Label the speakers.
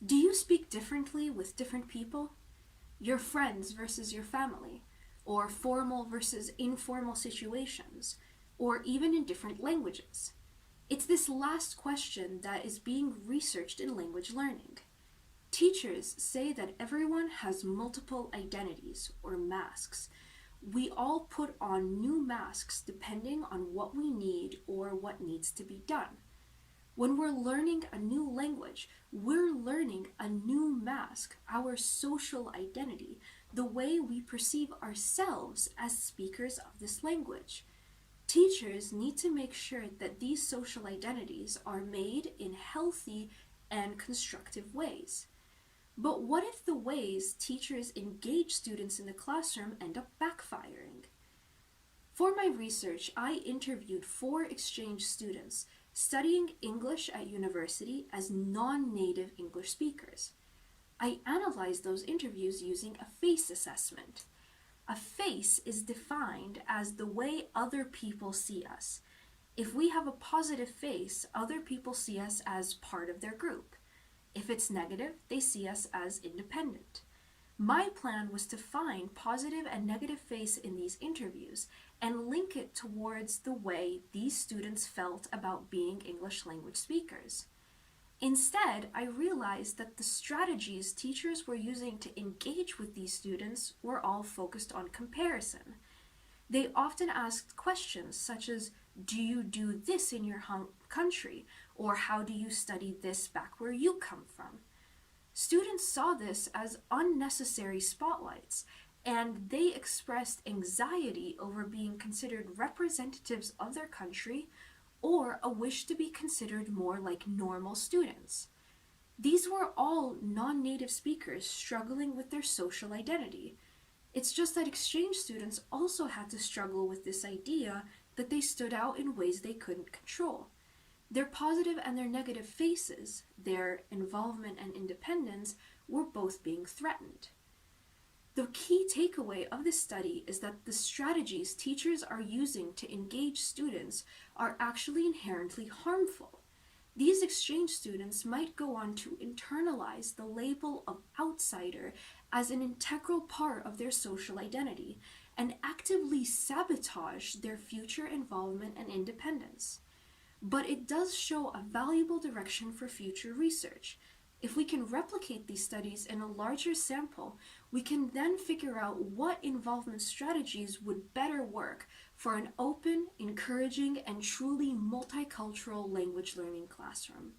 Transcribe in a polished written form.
Speaker 1: Do you speak differently with different people? Your friends versus your family, or formal versus informal situations, or even in different languages? It's this last question that is being researched in language learning. Teachers say that everyone has multiple identities or masks. We all put on new masks depending on what we need or what needs to be done. When we're learning a new language, we're learning a new mask, our social identity, the way we perceive ourselves as speakers of this language. Teachers need to make sure that these social identities are made in healthy and constructive ways. But what if the ways teachers engage students in the classroom end up backfiring? For my research, I interviewed 4 exchange students studying English at university as non-native English speakers. I analyzed those interviews using a face assessment. A face is defined as the way other people see us. If we have a positive face, other people see us as part of their group. If it's negative, they see us as independent. My plan was to find positive and negative face in these interviews and link it towards the way these students felt about being English language speakers. Instead, I realized that the strategies teachers were using to engage with these students were all focused on comparison. They often asked questions such as, "Do you do this in your country?" or "How do you study this back where you come from?" Students saw this as unnecessary spotlights, and they expressed anxiety over being considered representatives of their country or a wish to be considered more like normal students. These were all non-native speakers struggling with their social identity. It's just that exchange students also had to struggle with this idea that they stood out in ways they couldn't control. Their positive and their negative faces, their involvement and independence, were both being threatened. The key takeaway of this study is that the strategies teachers are using to engage students are actually inherently harmful. These exchange students might go on to internalize the label of outsider as an integral part of their social identity and actively sabotage their future involvement and independence. But it does show a valuable direction for future research. If we can replicate these studies in a larger sample, we can then figure out what involvement strategies would better work for an open, encouraging, and truly multicultural language learning classroom.